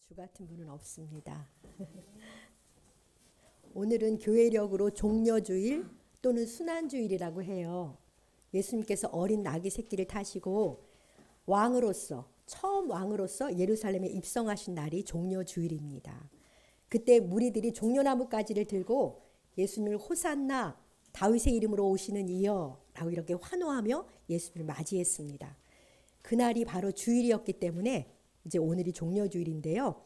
주 같은 분은 없습니다. 오늘은 교회력으로 종려주일 또는 순환주일이라고 해요. 예수님께서 어린 나귀 새끼를 타시고 왕으로서 처음 왕으로서 예루살렘에 입성하신 날이 종려주일입니다. 그때 무리들이 종려나무가지를 들고 예수님을 호산나 다윗의 이름으로 오시는 이여 라고 이렇게 환호하며 예수님을 맞이했습니다. 그날이 바로 주일이었기 때문에 이제 오늘이 종려주일인데요.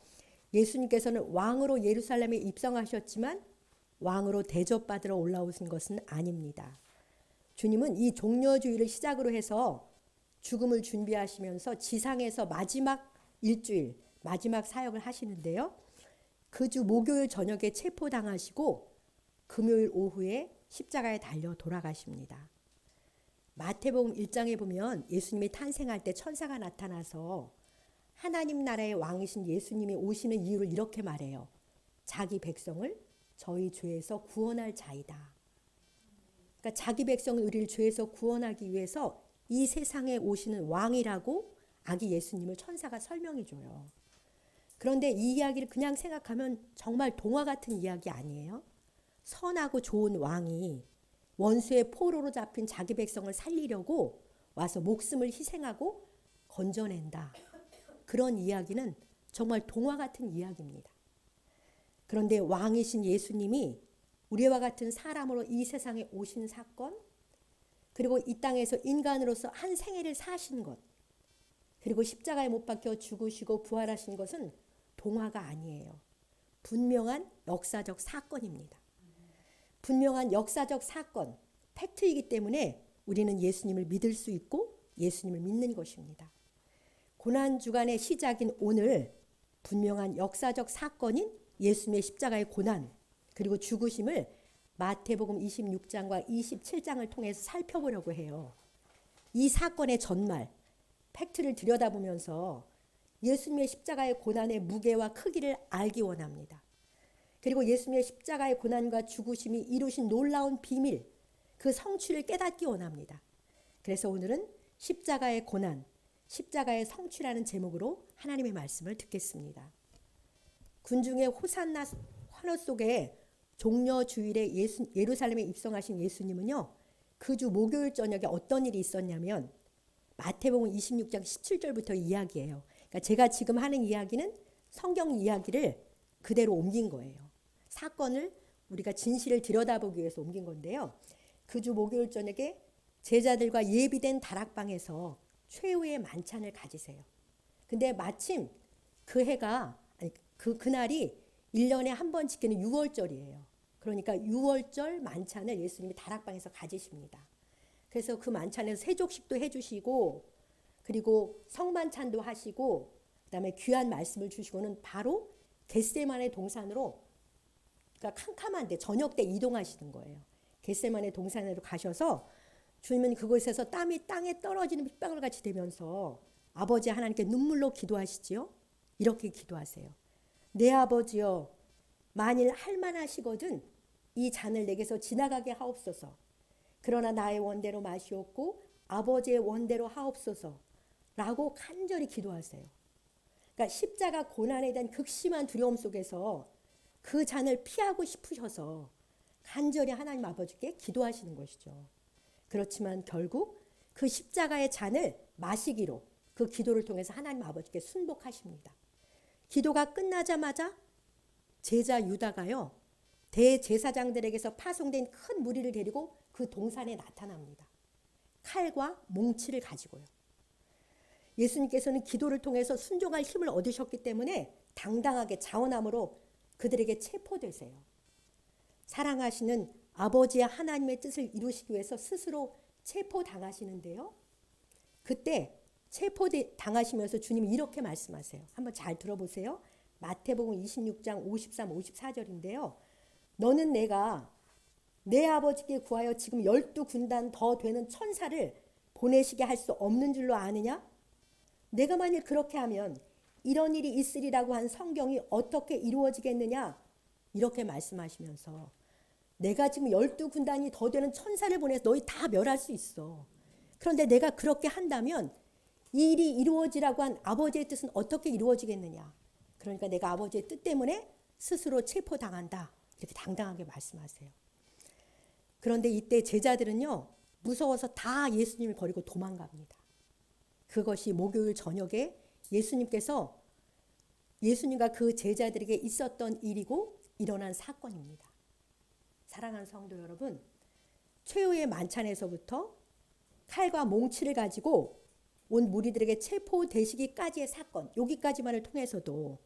예수님께서는 왕으로 예루살렘에 입성하셨지만 왕으로 대접받으러 올라오신 것은 아닙니다. 주님은 이 종려주일을 시작으로 해서 죽음을 준비하시면서 지상에서 마지막 일주일, 마지막 사역을 하시는데요. 그 주 목요일 저녁에 체포당하시고 금요일 오후에 십자가에 달려 돌아가십니다. 마태복음 1장에 보면 예수님이 탄생할 때 천사가 나타나서 하나님 나라의 왕이신 예수님이 오시는 이유를 이렇게 말해요. 자기 백성을 저희 죄에서 구원할 자이다. 그러니까 자기 백성은 우리를 죄에서 구원하기 위해서 이 세상에 오시는 왕이라고 아기 예수님을 천사가 설명해 줘요. 그런데 이 이야기를 그냥 생각하면 정말 동화 같은 이야기 아니에요? 선하고 좋은 왕이 원수의 포로로 잡힌 자기 백성을 살리려고 와서 목숨을 희생하고 건져낸다. 그런 이야기는 정말 동화 같은 이야기입니다. 그런데 왕이신 예수님이 우리와 같은 사람으로 이 세상에 오신 사건, 그리고 이 땅에서 인간으로서 한 생애를 사신 것, 그리고 십자가에 못 박혀 죽으시고 부활하신 것은 동화가 아니에요. 분명한 역사적 사건입니다. 분명한 역사적 사건, 팩트이기 때문에 우리는 예수님을 믿을 수 있고 예수님을 믿는 것입니다. 고난주간의 시작인 오늘 분명한 역사적 사건인 예수님의 십자가의 고난 그리고 죽으심을 마태복음 26장과 27장을 통해서 살펴보려고 해요. 이 사건의 전말, 팩트를 들여다보면서 예수님의 십자가의 고난의 무게와 크기를 알기 원합니다. 그리고 예수님의 십자가의 고난과 죽으심이 이루신 놀라운 비밀, 그 성취를 깨닫기 원합니다. 그래서 오늘은 십자가의 고난, 십자가의 성취라는 제목으로 하나님의 말씀을 듣겠습니다. 군중의 호산나 환호 속에 종려주일에 예루살렘에 입성하신 예수님은요. 그 주 목요일 저녁에 어떤 일이 있었냐면 마태복음 26장 17절부터 이야기예요. 그러니까 제가 지금 하는 이야기는 성경 이야기를 그대로 옮긴 거예요. 사건을 우리가 진실을 들여다보기 위해서 옮긴 건데요. 그 주 목요일 저녁에 제자들과 예비된 다락방에서 최후의 만찬을 가지세요. 근데 마침 그 해가 그날이 1년에 한 번 지키는 6월절이에요. 그러니까 6월절 만찬을 예수님이 다락방에서 가지십니다. 그래서 그 만찬에서 세족식도 해주시고 그리고 성만찬도 하시고 그다음에 귀한 말씀을 주시고는 바로 겟세마네 동산으로 그러니까 캄캄한데 저녁 때 이동하시는 거예요. 겟세마네 동산으로 가셔서 주님은 그곳에서 땀이 땅에 떨어지는 빗방울 같이 되면서 아버지 하나님께 눈물로 기도하시지요. 이렇게 기도하세요. 내 아버지여 만일 할만하시거든 이 잔을 내게서 지나가게 하옵소서. 그러나 나의 원대로 마시옵고 아버지의 원대로 하옵소서 라고 간절히 기도하세요. 그러니까 십자가 고난에 대한 극심한 두려움 속에서 그 잔을 피하고 싶으셔서 간절히 하나님 아버지께 기도하시는 것이죠. 그렇지만 결국 그 십자가의 잔을 마시기로 그 기도를 통해서 하나님 아버지께 순복하십니다. 기도가 끝나자마자 제자 유다가요. 대제사장들에게서 파송된 큰 무리를 데리고 그 동산에 나타납니다. 칼과 몽치를 가지고요. 예수님께서는 기도를 통해서 순종할 힘을 얻으셨기 때문에 당당하게 자원함으로 그들에게 체포되세요. 사랑하시는 아버지의 하나님의 뜻을 이루시기 위해서 스스로 체포당하시는데요. 그때 체포당하시면서 주님이 이렇게 말씀하세요. 한번 잘 들어보세요. 마태복음 26장 53, 54절인데요. 너는 내가 내 아버지께 구하여 지금 12군단 더 되는 천사를 보내시게 할 수 없는 줄로 아느냐? 내가 만일 그렇게 하면 이런 일이 있으리라고 한 성경이 어떻게 이루어지겠느냐? 이렇게 말씀하시면서 내가 지금 12군단이 더 되는 천사를 보내서 너희 다 멸할 수 있어. 그런데 내가 그렇게 한다면 이 일이 이루어지라고 한 아버지의 뜻은 어떻게 이루어지겠느냐? 그러니까 내가 아버지의 뜻 때문에 스스로 체포당한다. 이렇게 당당하게 말씀하세요. 그런데 이때 제자들은요, 무서워서 다 예수님을 버리고 도망갑니다. 그것이 목요일 저녁에 예수님께서 예수님과 그 제자들에게 있었던 일이고 일어난 사건입니다. 사랑하는 성도 여러분, 최후의 만찬에서부터 칼과 몽치를 가지고 온 무리들에게 체포되시기까지의 사건, 여기까지만을 통해서도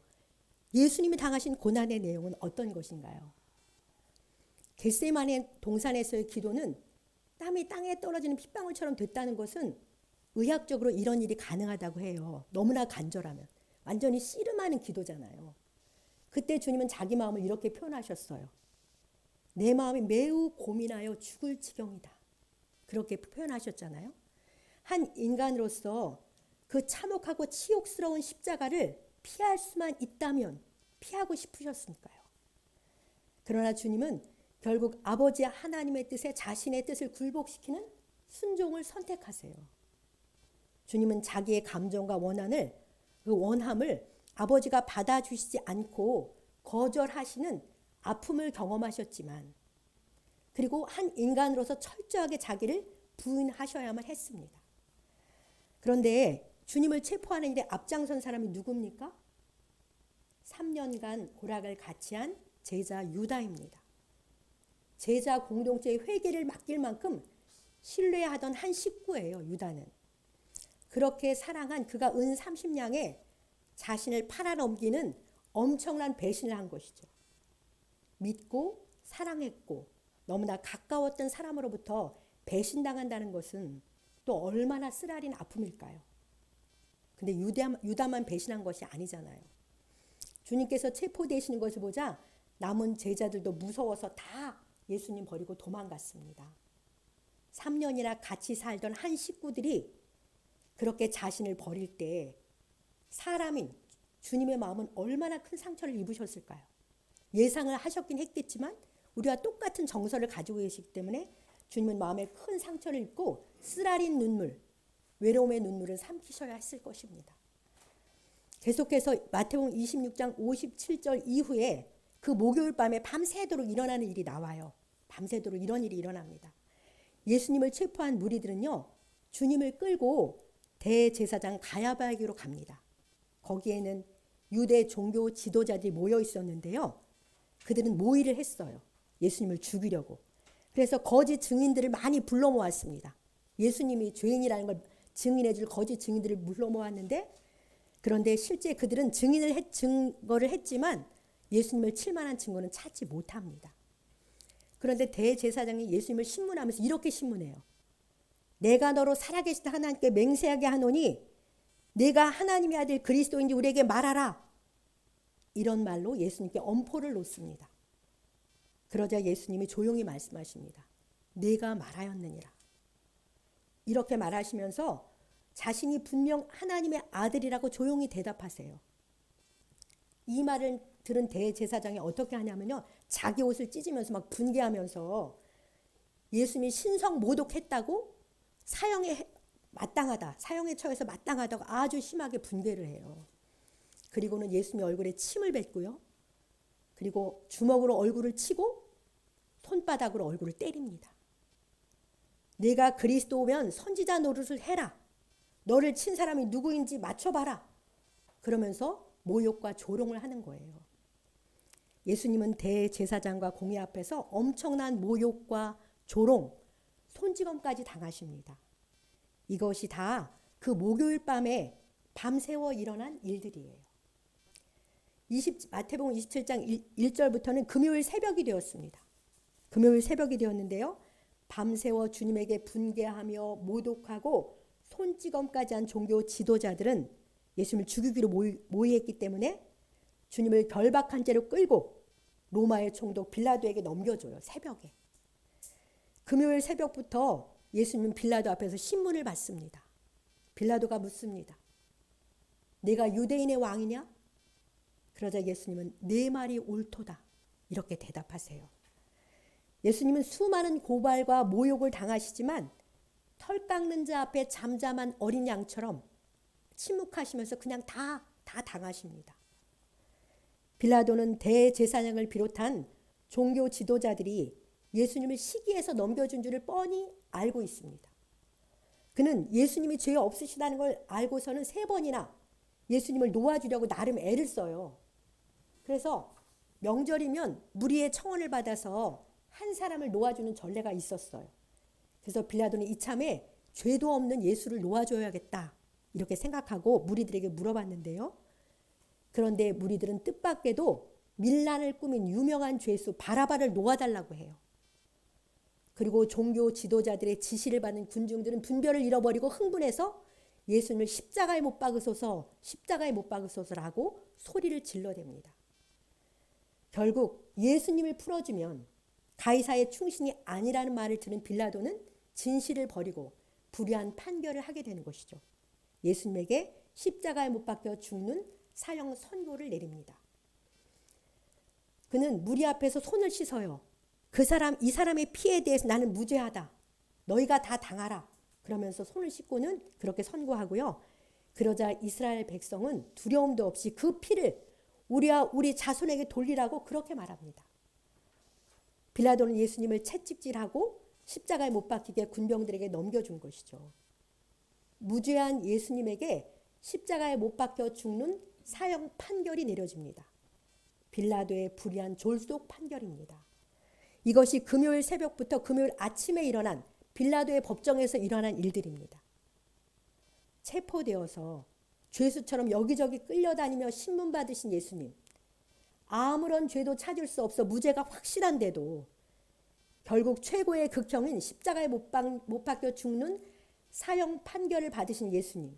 예수님이 당하신 고난의 내용은 어떤 것인가요? 겟세마네 동산에서의 기도는 땀이 땅에 떨어지는 핏방울처럼 됐다는 것은 의학적으로 이런 일이 가능하다고 해요. 너무나 간절하면. 완전히 씨름하는 기도잖아요. 그때 주님은 자기 마음을 이렇게 표현하셨어요. 내 마음이 매우 고민하여 죽을 지경이다. 그렇게 표현하셨잖아요. 한 인간으로서 그 참혹하고 치욕스러운 십자가를 피할 수만 있다면 피하고 싶으셨으니까요. 그러나 주님은 결국 아버지 하나님의 뜻에 자신의 뜻을 굴복시키는 순종을 선택하세요. 주님은 자기의 감정과 원한을, 그 원함을 아버지가 받아주시지 않고 거절하시는 아픔을 경험하셨지만, 그리고 한 인간으로서 철저하게 자기를 부인하셔야만 했습니다. 그런데 주님을 체포하는 일에 앞장선 사람이 누굽니까? 3년간 고락을 같이 한 제자 유다입니다. 제자 공동체의 회개를 맡길 만큼 신뢰하던 한 식구예요, 유다는. 그렇게 사랑한 그가 은 30냥에 자신을 팔아넘기는 엄청난 배신을 한 것이죠. 믿고 사랑했고 너무나 가까웠던 사람으로부터 배신당한다는 것은 또 얼마나 쓰라린 아픔일까요? 근데 유다만 배신한 것이 아니잖아요. 주님께서 체포되시는 것을 보자 남은 제자들도 무서워서 다 예수님 버리고 도망갔습니다. 3년이나 같이 살던 한 식구들이 그렇게 자신을 버릴 때 사람인 주님의 마음은 얼마나 큰 상처를 입으셨을까요? 예상을 하셨긴 했겠지만 우리와 똑같은 정서를 가지고 계시기 때문에 주님은 마음에 큰 상처를 입고 쓰라린 눈물, 외로움의 눈물을 삼키셔야 했을 것입니다. 계속해서 마태복음 26장 57절 이후에 그 목요일 밤에 밤새도록 일어나는 일이 나와요. 밤새도록 이런 일이 일어납니다. 예수님을 체포한 무리들은요, 주님을 끌고 대제사장 가야바에게로 갑니다. 거기에는 유대 종교 지도자들이 모여 있었는데요. 그들은 모의를 했어요. 예수님을 죽이려고. 그래서 거짓 증인들을 많이 불러 모았습니다. 예수님이 죄인이라는 걸 증인해 줄 거짓 증인들을 불러 모았는데, 그런데 실제 그들은 증거를 했지만 예수님을 칠 만한 증거는 찾지 못합니다. 그런데 대제사장이 예수님을 신문하면서 이렇게 신문해요. 내가 너로 살아계신 하나님께 맹세하게 하노니 내가 하나님의 아들 그리스도인지 우리에게 말하라. 이런 말로 예수님께 엄포를 놓습니다. 그러자 예수님이 조용히 말씀하십니다. 내가 말하였느니라. 이렇게 말하시면서 자신이 분명 하나님의 아들이라고 조용히 대답하세요. 이 말을 들은 대제사장이 어떻게 하냐면요, 자기 옷을 찢으면서 막 분개하면서 예수님이 신성 모독했다고 사형에 마땅하다, 사형에 처해서 마땅하다고 아주 심하게 분개를 해요. 그리고는 예수님의 얼굴에 침을 뱉고요. 그리고 주먹으로 얼굴을 치고 손바닥으로 얼굴을 때립니다. 내가 그리스도면 선지자 노릇을 해라. 너를 친 사람이 누구인지 맞춰봐라. 그러면서 모욕과 조롱을 하는 거예요. 예수님은 대제사장과 공회 앞에서 엄청난 모욕과 조롱, 손찌검까지 당하십니다. 이것이 다 그 목요일 밤에 밤새워 일어난 일들이에요. 마태복음 27장 1절부터는 금요일 새벽이 되었습니다. 금요일 새벽이 되었는데요. 밤새워 주님에게 분개하며 모독하고 손찌검까지 한 종교 지도자들은 예수님을 죽이기로 모의했기 때문에 주님을 결박한 채로 끌고 로마의 총독 빌라도에게 넘겨줘요. 새벽에. 금요일 새벽부터 예수님은 빌라도 앞에서 신문을 받습니다. 빌라도가 묻습니다. 내가 유대인의 왕이냐? 그러자 예수님은 내 말이 옳도다. 이렇게 대답하세요. 예수님은 수많은 고발과 모욕을 당하시지만 털 깎는 자 앞에 잠잠한 어린 양처럼 침묵하시면서 그냥 다 당하십니다. 빌라도는 대제사장을 비롯한 종교 지도자들이 예수님을 시기해서 넘겨준 줄을 뻔히 알고 있습니다. 그는 예수님이 죄 없으시다는 걸 알고서는 3번이나 예수님을 놓아주려고 나름 애를 써요. 그래서 명절이면 무리의 청원을 받아서 한 사람을 놓아주는 전례가 있었어요. 그래서 빌라도는 이참에 죄도 없는 예수를 놓아줘야겠다 이렇게 생각하고 무리들에게 물어봤는데요. 그런데 무리들은 뜻밖에도 밀란을 꾸민 유명한 죄수 바라바를 놓아달라고 해요. 그리고 종교 지도자들의 지시를 받는 군중들은 분별을 잃어버리고 흥분해서 예수님을 십자가에 못 박으소서, 십자가에 못 박으소서라고 소리를 질러댑니다. 결국 예수님을 풀어주면 가이사의 충신이 아니라는 말을 들은 빌라도는 진실을 버리고 불의한 판결을 하게 되는 것이죠. 예수님에게 십자가에 못 박혀 죽는 사형 선고를 내립니다. 그는 무리 앞에서 손을 씻어요. 이 사람의 피해에 대해서 나는 무죄하다. 너희가 다 당하라. 그러면서 손을 씻고는 그렇게 선고하고요. 그러자 이스라엘 백성은 두려움도 없이 그 피를 우리 자손에게 돌리라고 그렇게 말합니다. 빌라도는 예수님을 채찍질하고 십자가에 못 박히게 군병들에게 넘겨준 것이죠. 무죄한 예수님에게 십자가에 못 박혀 죽는 사형 판결이 내려집니다. 빌라도의 불의한 졸속 판결입니다. 이것이 금요일 새벽부터 금요일 아침에 일어난 빌라도의 법정에서 일어난 일들입니다. 체포되어서 죄수처럼 여기저기 끌려다니며 신문 받으신 예수님. 아무런 죄도 찾을 수 없어 무죄가 확실한데도 결국 최고의 극형인 십자가에 못 박혀 죽는 사형 판결을 받으신 예수님.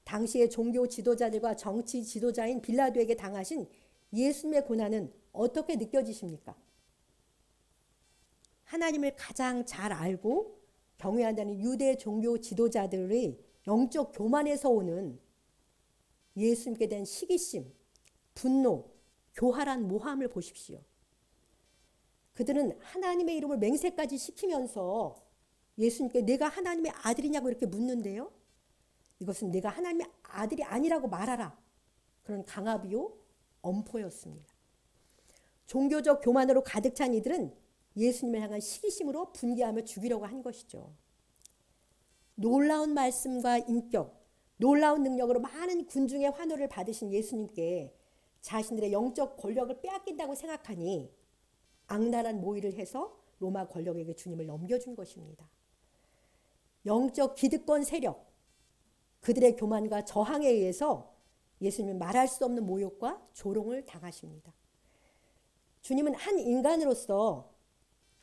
당시의 종교 지도자들과 정치 지도자인 빌라도에게 당하신 예수님의 고난은 어떻게 느껴지십니까? 하나님을 가장 잘 알고 경외한다는 유대 종교 지도자들의 영적 교만에서 오는 예수님께 대한 시기심, 분노, 교활한 모함을 보십시오. 그들은 하나님의 이름을 맹세까지 시키면서 예수님께 내가 하나님의 아들이냐고 이렇게 묻는데요. 이것은 내가 하나님의 아들이 아니라고 말하라. 그런 강압이요, 엄포였습니다. 종교적 교만으로 가득 찬 이들은 예수님을 향한 시기심으로 분개하며 죽이려고 한 것이죠. 놀라운 말씀과 인격, 놀라운 능력으로 많은 군중의 환호를 받으신 예수님께 자신들의 영적 권력을 빼앗긴다고 생각하니 악랄한 모의를 해서 로마 권력에게 주님을 넘겨준 것입니다. 영적 기득권 세력, 그들의 교만과 저항에 의해서 예수님은 말할 수 없는 모욕과 조롱을 당하십니다. 주님은 한 인간으로서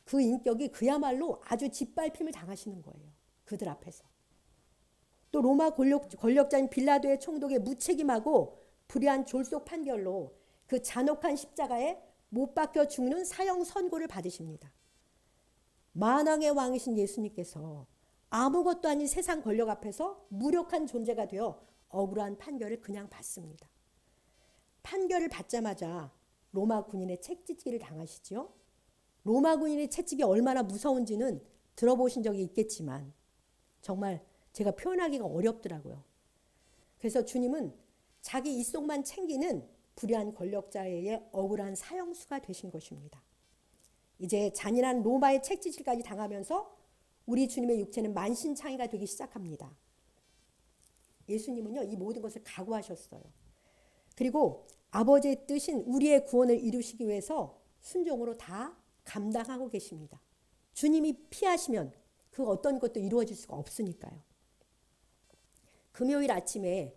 그 인격이 그야말로 아주 짓밟힘을 당하시는 거예요. 그들 앞에서. 또 로마 권력자인 빌라도의 총독의 무책임하고 불의한 졸속 판결로 그 잔혹한 십자가에 못 박혀 죽는 사형 선고를 받으십니다. 만왕의 왕이신 예수님께서 아무것도 아닌 세상 권력 앞에서 무력한 존재가 되어 억울한 판결을 그냥 받습니다. 판결을 받자마자 로마 군인의 채찍질을 당하시죠. 로마 군인의 채찍이 얼마나 무서운지는 들어보신 적이 있겠지만 정말 제가 표현하기가 어렵더라고요. 그래서 주님은 자기 입속만 챙기는 불의한 권력자의 억울한 사형수가 되신 것입니다. 이제 잔인한 로마의 채찍질까지 당하면서 우리 주님의 육체는 만신창이가 되기 시작합니다. 예수님은요, 이 모든 것을 각오하셨어요. 그리고 아버지의 뜻인 우리의 구원을 이루시기 위해서 순종으로 다 감당하고 계십니다. 주님이 피하시면 그 어떤 것도 이루어질 수가 없으니까요. 금요일 아침에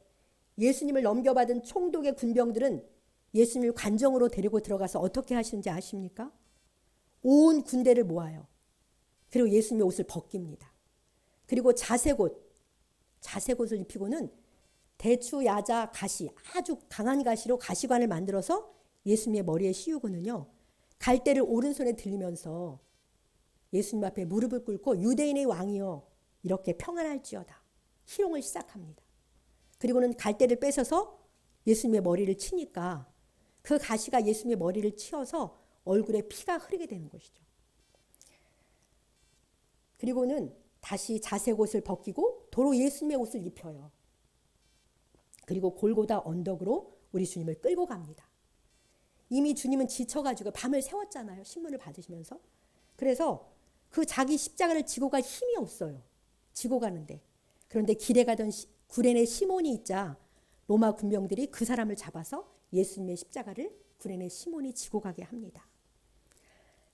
예수님을 넘겨받은 총독의 군병들은 예수님을 관정으로 데리고 들어가서 어떻게 하시는지 아십니까? 온 군대를 모아요. 그리고 예수님의 옷을 벗깁니다. 그리고 자색옷을 입히고는 대추, 야자, 가시, 아주 강한 가시로 가시관을 만들어서 예수님의 머리에 씌우고는요, 갈대를 오른손에 들리면서 예수님 앞에 무릎을 꿇고 유대인의 왕이여 이렇게 평안할지어다 희롱을 시작합니다. 그리고는 갈대를 뺏어서 예수님의 머리를 치니까 그 가시가 예수님의 머리를 치어서 얼굴에 피가 흐르게 되는 것이죠. 그리고는 다시 자색 옷을 벗기고 도로 예수님의 옷을 입혀요. 그리고 골고다 언덕으로 우리 주님을 끌고 갑니다. 이미 주님은 지쳐가지고 밤을 새웠잖아요. 신문을 받으시면서. 그래서 그 자기 십자가를 지고 갈 힘이 없어요. 지고 가는데. 그런데 길에 가던 구레네 시몬이 있자 로마 군병들이 그 사람을 잡아서 예수님의 십자가를 구레네 시몬이 지고 가게 합니다.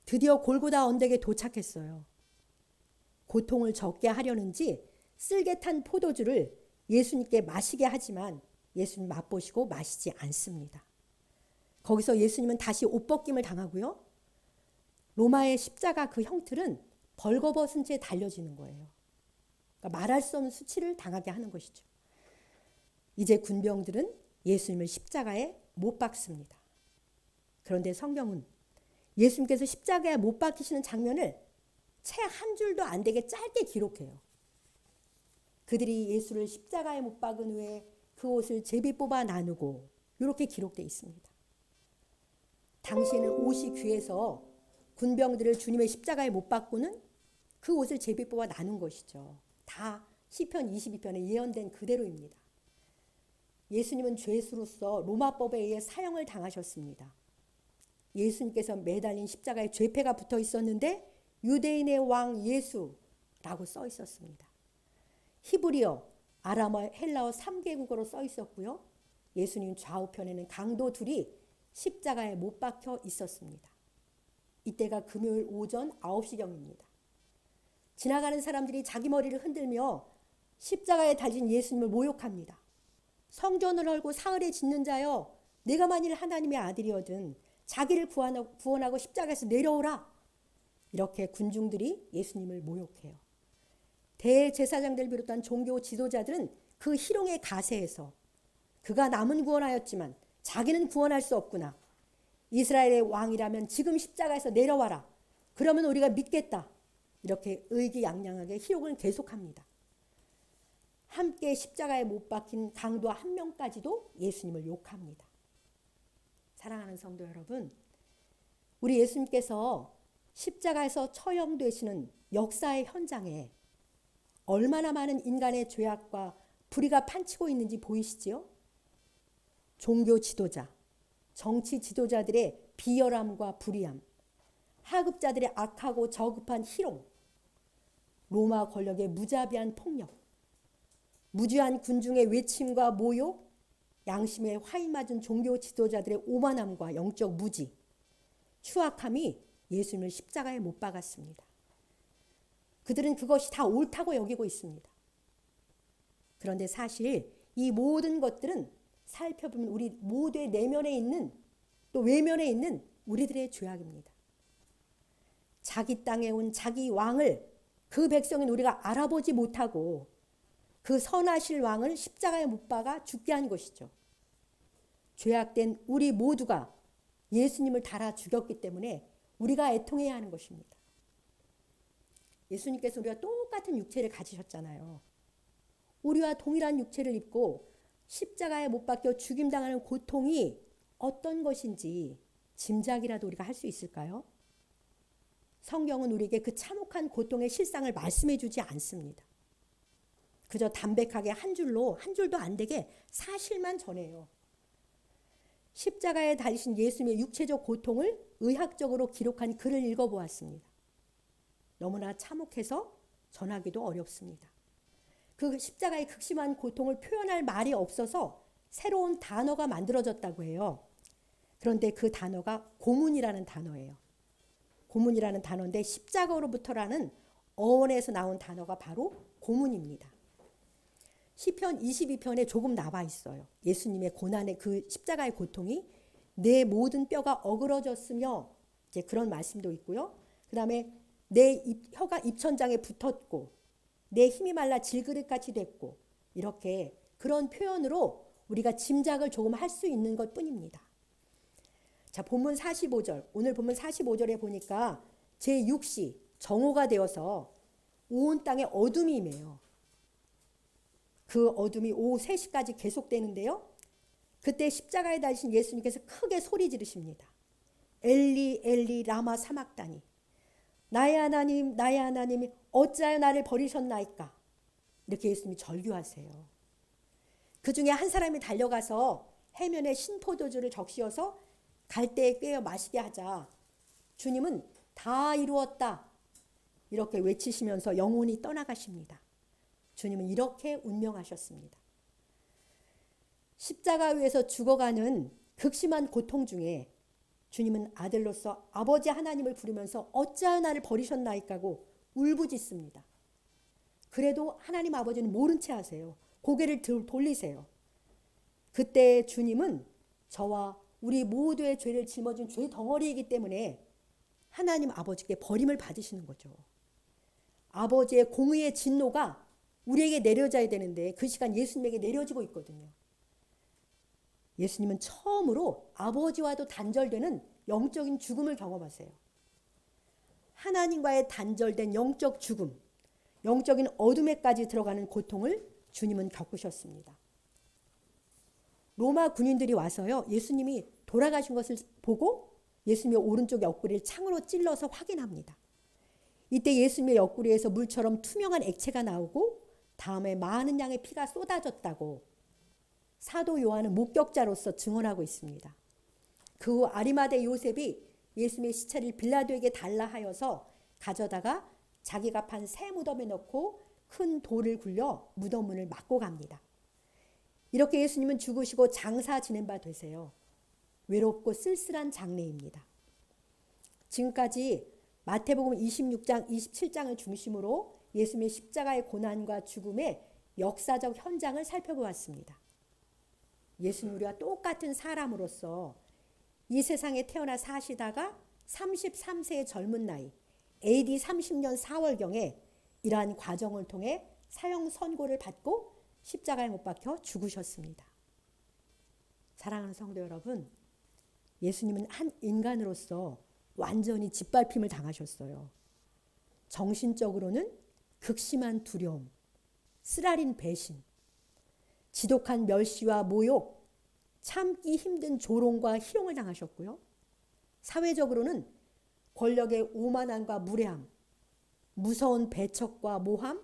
드디어 골고다 언덕에 도착했어요. 고통을 적게 하려는지 쓸개 탄 포도주를 예수님께 마시게 하지만 예수님 맛보시고 마시지 않습니다. 거기서 예수님은 다시 옷벗김을 당하고요. 로마의 십자가 그 형틀은 벌거벗은 채 달려지는 거예요. 그러니까 말할 수 없는 수치를 당하게 하는 것이죠. 이제 군병들은 예수님을 십자가에 못 박습니다. 그런데 성경은 예수님께서 십자가에 못 박히시는 장면을 채 한 줄도 안 되게 짧게 기록해요. 그들이 예수를 십자가에 못 박은 후에 그 옷을 제비 뽑아 나누고 이렇게 기록되어 있습니다. 당시에는 옷이 귀해서 군병들을 주님의 십자가에 못 박고는 그 옷을 제비 뽑아 나눈 것이죠. 다 시편 22편에 예언된 그대로입니다. 예수님은 죄수로서 로마법에 의해 사형을 당하셨습니다. 예수님께서 매달린 십자가에 죄패가 붙어 있었는데 유대인의 왕 예수라고 써 있었습니다. 히브리어, 아람어, 헬라어 3개국어로 써 있었고요. 예수님 좌우편에는 강도 둘이 십자가에 못 박혀 있었습니다. 이때가 금요일 오전 9시경입니다. 지나가는 사람들이 자기 머리를 흔들며 십자가에 달린 예수님을 모욕합니다. 성전을 헐고 사흘에 짓는 자여, 내가 만일 하나님의 아들이거든 자기를 구원하고 십자가에서 내려오라. 이렇게 군중들이 예수님을 모욕해요. 대제사장들 비롯한 종교 지도자들은 그 희롱의 가세에서 그가 남은 구원하였지만 자기는 구원할 수 없구나. 이스라엘의 왕이라면 지금 십자가에서 내려와라. 그러면 우리가 믿겠다. 이렇게 의기양양하게 희롱을 계속합니다. 함께 십자가에 못 박힌 강도 한 명까지도 예수님을 욕합니다. 사랑하는 성도 여러분, 우리 예수님께서 십자가에서 처형되시는 역사의 현장에 얼마나 많은 인간의 죄악과 불의가 판치고 있는지 보이시지요? 종교 지도자, 정치 지도자들의 비열함과 불의함, 하급자들의 악하고 저급한 희롱, 로마 권력의 무자비한 폭력, 무지한 군중의 외침과 모욕, 양심에 화인 맞은 종교 지도자들의 오만함과 영적 무지, 추악함이 예수님을 십자가에 못 박았습니다. 그들은 그것이 다 옳다고 여기고 있습니다. 그런데 사실 이 모든 것들은 살펴보면 우리 모두의 내면에 있는 또 외면에 있는 우리들의 죄악입니다. 자기 땅에 온 자기 왕을 그 백성인 우리가 알아보지 못하고 그 선하실 왕을 십자가에 못 박아 죽게 한 것이죠. 죄악된 우리 모두가 예수님을 달아 죽였기 때문에 우리가 애통해야 하는 것입니다. 예수님께서 우리와 똑같은 육체를 가지셨잖아요. 우리와 동일한 육체를 입고 십자가에 못 박혀 죽임당하는 고통이 어떤 것인지 짐작이라도 우리가 할 수 있을까요? 성경은 우리에게 그 참혹한 고통의 실상을 말씀해 주지 않습니다. 그저 담백하게 한 줄도 안 되게 사실만 전해요. 십자가에 달리신 예수님의 육체적 고통을 의학적으로 기록한 글을 읽어보았습니다. 너무나 참혹해서 전하기도 어렵습니다. 그 십자가의 극심한 고통을 표현할 말이 없어서 새로운 단어가 만들어졌다고 해요. 그런데 그 단어가 고문이라는 단어예요. 고문이라는 단어인데 십자가로부터라는 어원에서 나온 단어가 바로 고문입니다. 시편 22편에 조금 나와 있어요. 예수님의 고난의 그 십자가의 고통이 내 모든 뼈가 어그러졌으며 이제 그런 말씀도 있고요. 그다음에 내 혀가 입천장에 붙었고 내 힘이 말라 질그릇같이 됐고 이렇게 그런 표현으로 우리가 짐작을 조금 할 수 있는 것뿐입니다. 자, 본문 45절. 오늘 본문 45절에 보니까 제6시 정오가 되어서 온 땅에 어둠이 임해요. 그 어둠이 오후 3시까지 계속되는데요. 그때 십자가에 달리신 예수님께서 크게 소리 지르십니다. 엘리 엘리 라마 사막다니, 나의 하나님 나의 하나님 어찌하여 나를 버리셨나이까. 이렇게 예수님이 절규하세요. 그 중에 한 사람이 달려가서 해면에 신포도주를 적시어서 갈대에 꿰어 마시게 하자. 주님은 다 이루었다. 이렇게 외치시면서 영혼이 떠나가십니다. 주님은 이렇게 운명하셨습니다. 십자가 위에서 죽어가는 극심한 고통 중에 주님은 아들로서 아버지 하나님을 부르면서 어찌하여 나를 버리셨나이까고 울부짖습니다. 그래도 하나님 아버지는 모른 채 하세요. 고개를 돌리세요. 그때 주님은 저와 우리 모두의 죄를 짊어진 죄 덩어리이기 때문에 하나님 아버지께 버림을 받으시는 거죠. 아버지의 공의의 진노가 우리에게 내려져야 되는데 그 시간 예수님에게 내려지고 있거든요. 예수님은 처음으로 아버지와도 단절되는 영적인 죽음을 경험하세요. 하나님과의 단절된 영적 죽음, 영적인 어둠에까지 들어가는 고통을 주님은 겪으셨습니다. 로마 군인들이 와서요, 예수님이 돌아가신 것을 보고 예수님의 오른쪽 옆구리를 창으로 찔러서 확인합니다. 이때 예수님의 옆구리에서 물처럼 투명한 액체가 나오고 다음에 많은 양의 피가 쏟아졌다고 사도 요한은 목격자로서 증언하고 있습니다. 그 후 아리마대 요셉이 예수님의 시체를 빌라도에게 달라 하여서 가져다가 자기가 판 새 무덤에 넣고 큰 돌을 굴려 무덤 문을 막고 갑니다. 이렇게 예수님은 죽으시고 장사 지낸 바 되세요. 외롭고 쓸쓸한 장례입니다. 지금까지 마태복음 26장, 27장을 중심으로 예수님의 십자가의 고난과 죽음의 역사적 현장을 살펴보았습니다. 예수님 우리와 똑같은 사람으로서 이 세상에 태어나 사시다가 33세의 젊은 나이 AD 30년 4월경에 이러한 과정을 통해 사형 선고를 받고 십자가에 못 박혀 죽으셨습니다. 사랑하는 성도 여러분, 예수님은 한 인간으로서 완전히 짓밟힘을 당하셨어요. 정신적으로는 극심한 두려움, 쓰라린 배신, 지독한 멸시와 모욕, 참기 힘든 조롱과 희롱을 당하셨고요. 사회적으로는 권력의 오만함과 무례함, 무서운 배척과 모함,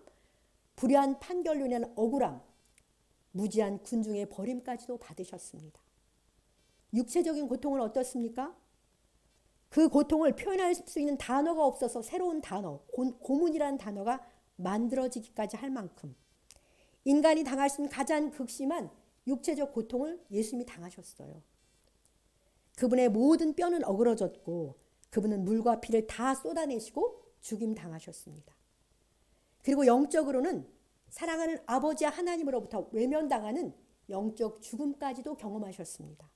불의한 판결로 인한 억울함, 무지한 군중의 버림까지도 받으셨습니다. 육체적인 고통은 어떻습니까? 그 고통을 표현할 수 있는 단어가 없어서 새로운 단어, 고문이라는 단어가 만들어지기까지 할 만큼 인간이 당할 수 있는 가장 극심한 육체적 고통을 예수님이 당하셨어요. 그분의 모든 뼈는 어그러졌고 그분은 물과 피를 다 쏟아내시고 죽임 당하셨습니다. 그리고 영적으로는 사랑하는 아버지 하나님으로부터 외면당하는 영적 죽음까지도 경험하셨습니다.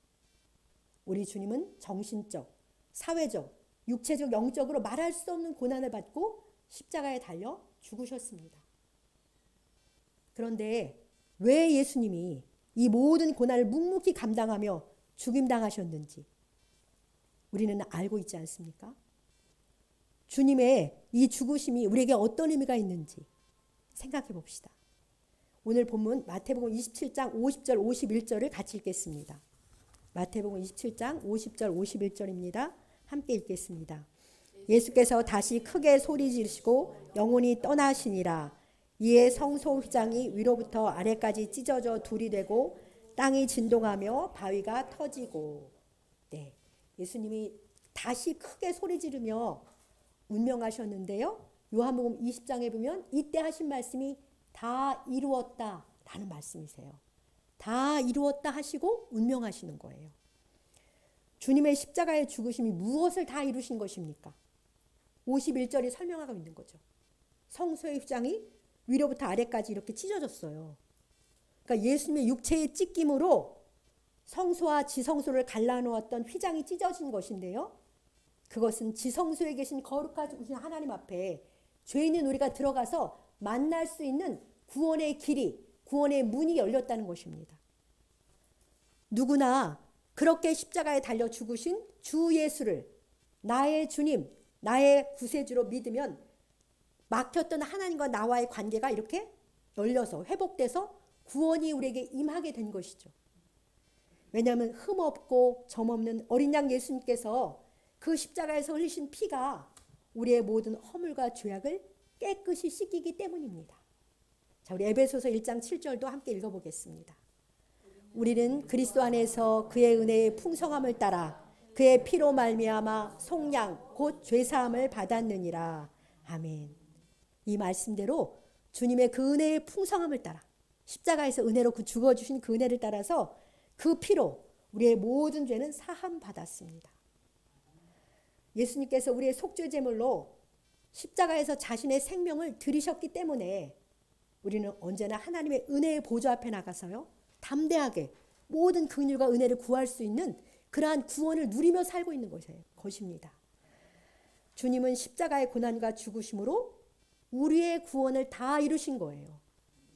우리 주님은 정신적, 사회적, 육체적, 영적으로 말할 수 없는 고난을 받고 십자가에 달려 죽으셨습니다. 그런데 왜 예수님이 이 모든 고난을 묵묵히 감당하며 죽임당하셨는지 우리는 알고 있지 않습니까? 주님의 이 죽으심이 우리에게 어떤 의미가 있는지 생각해 봅시다. 오늘 본문 마태복음 27장 50절 51절을 같이 읽겠습니다. 마태복음 27장 50절 51절입니다. 함께 읽겠습니다. 예수께서 다시 크게 소리 지르시고 영혼이 떠나시니라. 이에 성소 휘장이 위로부터 아래까지 찢어져 둘이 되고 땅이 진동하며 바위가 터지고. 네, 예수님이 다시 크게 소리 지르며 운명하셨는데요. 요한복음 20장에 보면 이때 하신 말씀이 다 이루었다 라는 말씀이세요. 다 이루었다 하시고 운명하시는 거예요. 주님의 십자가의 죽으심이 무엇을 다 이루신 것입니까? 51절이 설명하고 있는 거죠. 성소의 휘장이 위로부터 아래까지 이렇게 찢어졌어요. 그러니까 예수님의 육체의 찢김으로 성소와 지성소를 갈라놓았던 휘장이 찢어진 것인데요. 그것은 지성소에 계신 거룩하신 하나님 앞에 죄 있는 우리가 들어가서 만날 수 있는 구원의 길이, 구원의 문이 열렸다는 것입니다. 누구나 그렇게 십자가에 달려 죽으신 주 예수를 나의 주님, 나의 구세주로 믿으면 막혔던 하나님과 나와의 관계가 이렇게 열려서 회복돼서 구원이 우리에게 임하게 된 것이죠. 왜냐하면 흠없고 점없는 어린 양 예수님께서 그 십자가에서 흘리신 피가 우리의 모든 허물과 죄악을 깨끗이 씻기기 때문입니다. 자, 우리 에베소서 1장 7절도 함께 읽어보겠습니다. 우리는 그리스도 안에서 그의 은혜의 풍성함을 따라 그의 피로 말미암아 속량 곧 죄사함을 받았느니라. 아멘. 이 말씀대로 주님의 그 은혜의 풍성함을 따라 십자가에서 은혜로 죽어주신 그 은혜를 따라서 그 피로 우리의 모든 죄는 사함 받았습니다. 예수님께서 우리의 속죄 제물로 십자가에서 자신의 생명을 들이셨기 때문에 우리는 언제나 하나님의 은혜의 보좌 앞에 나가서요, 담대하게 모든 긍휼과 은혜를 구할 수 있는 그러한 구원을 누리며 살고 있는 것입니다. 주님은 십자가의 고난과 죽으심으로 우리의 구원을 다 이루신 거예요.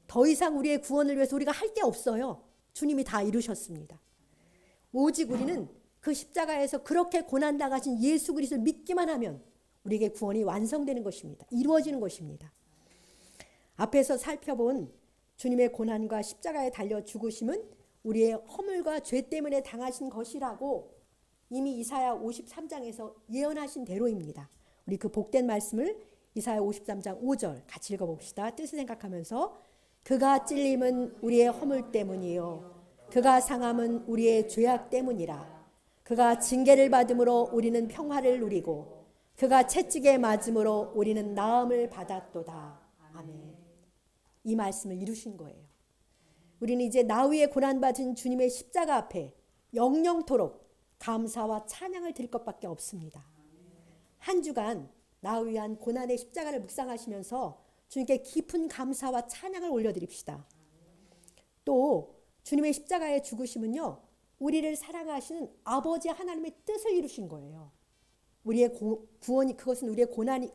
더 이상 우리의 구원을 위해서 우리가 할 게 없어요. 주님이 다 이루셨습니다. 오직 우리는 그 십자가에서 그렇게 고난당하신 예수 그리스도를 믿기만 하면 우리에게 구원이 완성되는 것입니다. 이루어지는 것입니다. 앞에서 살펴본 주님의 고난과 십자가에 달려 죽으심은 우리의 허물과 죄 때문에 당하신 것이라고 이미 이사야 53장에서 예언하신 대로입니다. 우리 그 복된 말씀을 이사야 53장 5절 같이 읽어봅시다. 뜻을 생각하면서 그가 찔림은 우리의 허물 때문이요 그가 상함은 우리의 죄악 때문이라. 그가 징계를 받음으로 우리는 평화를 누리고 그가 채찍에 맞음으로 우리는 나음을 받았도다. 아멘. 이 말씀을 이루신 거예요. 우리는 이제 나 위에 고난받은 주님의 십자가 앞에 영영토록 감사와 찬양을 드릴 것밖에 없습니다. 한 주간 나 위한 고난의 십자가를 묵상하시면서 주님께 깊은 감사와 찬양을 올려드립시다. 또 주님의 십자가의 죽으심은요, 우리를 사랑하시는 아버지 하나님의 뜻을 이루신 거예요. 우리의 구원이, 그것은 우리의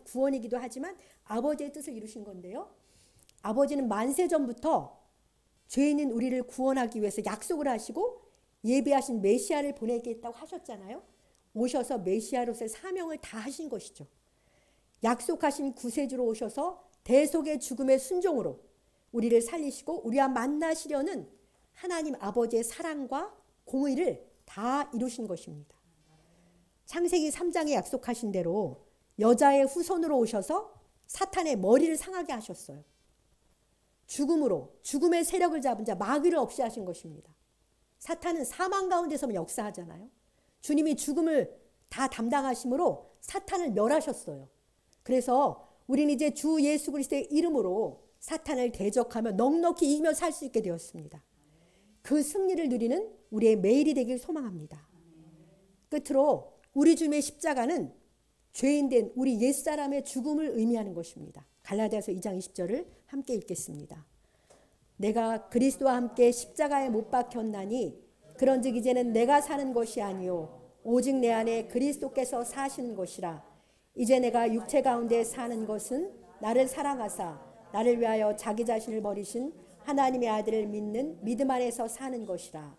구원이기도 하지만 아버지의 뜻을 이루신 건데요. 아버지는 만세 전부터 죄인인 우리를 구원하기 위해서 약속을 하시고 예비하신 메시아를 보내겠다고 하셨잖아요. 오셔서 메시아로서의 사명을 다 하신 것이죠. 약속하신 구세주로 오셔서 대속의 죽음의 순종으로 우리를 살리시고 우리와 만나시려는 하나님 아버지의 사랑과 공의를 다 이루신 것입니다. 창세기 3장에 약속하신 대로 여자의 후손으로 오셔서 사탄의 머리를 상하게 하셨어요. 죽음으로 죽음의 세력을 잡은 자 마귀를 없이 하신 것입니다. 사탄은 사망 가운데서만 역사하잖아요. 주님이 죽음을 다 담당하심으로 사탄을 멸하셨어요. 그래서 우리는 이제 주 예수 그리스도의 이름으로 사탄을 대적하며 넉넉히 이기며 살 수 있게 되었습니다. 그 승리를 누리는 우리의 매일이 되길 소망합니다. 끝으로 우리 주님의 십자가는 죄인된 우리 옛사람의 죽음을 의미하는 것입니다. 갈라디아서 2장 20절을 함께 읽겠습니다. 내가 그리스도와 함께 십자가에 못 박혔나니 그런즉 이제는 내가 사는 것이 아니요 오직 내 안에 그리스도께서 사시는 것이라. 이제 내가 육체 가운데 사는 것은 나를 사랑하사 나를 위하여 자기 자신을 버리신 하나님의 아들을 믿는 믿음 안에서 사는 것이라.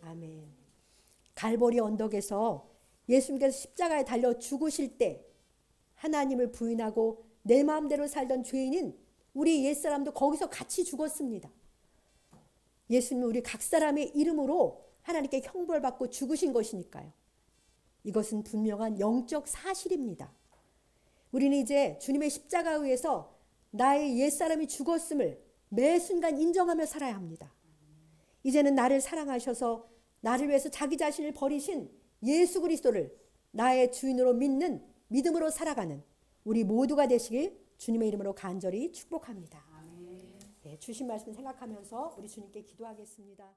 아멘. 갈보리 언덕에서 예수님께서 십자가에 달려 죽으실 때 하나님을 부인하고 내 마음대로 살던 죄인인 우리 옛사람도 거기서 같이 죽었습니다. 예수님은 우리 각 사람의 이름으로 하나님께 형벌 받고 죽으신 것이니까요. 이것은 분명한 영적 사실입니다. 우리는 이제 주님의 십자가 위에서 나의 옛사람이 죽었음을 매 순간 인정하며 살아야 합니다. 이제는 나를 사랑하셔서 나를 위해서 자기 자신을 버리신 예수 그리스도를 나의 주인으로 믿는 믿음으로 살아가는 우리 모두가 되시길 주님의 이름으로 간절히 축복합니다. 네, 주신 말씀 생각하면서 우리 주님께 기도하겠습니다.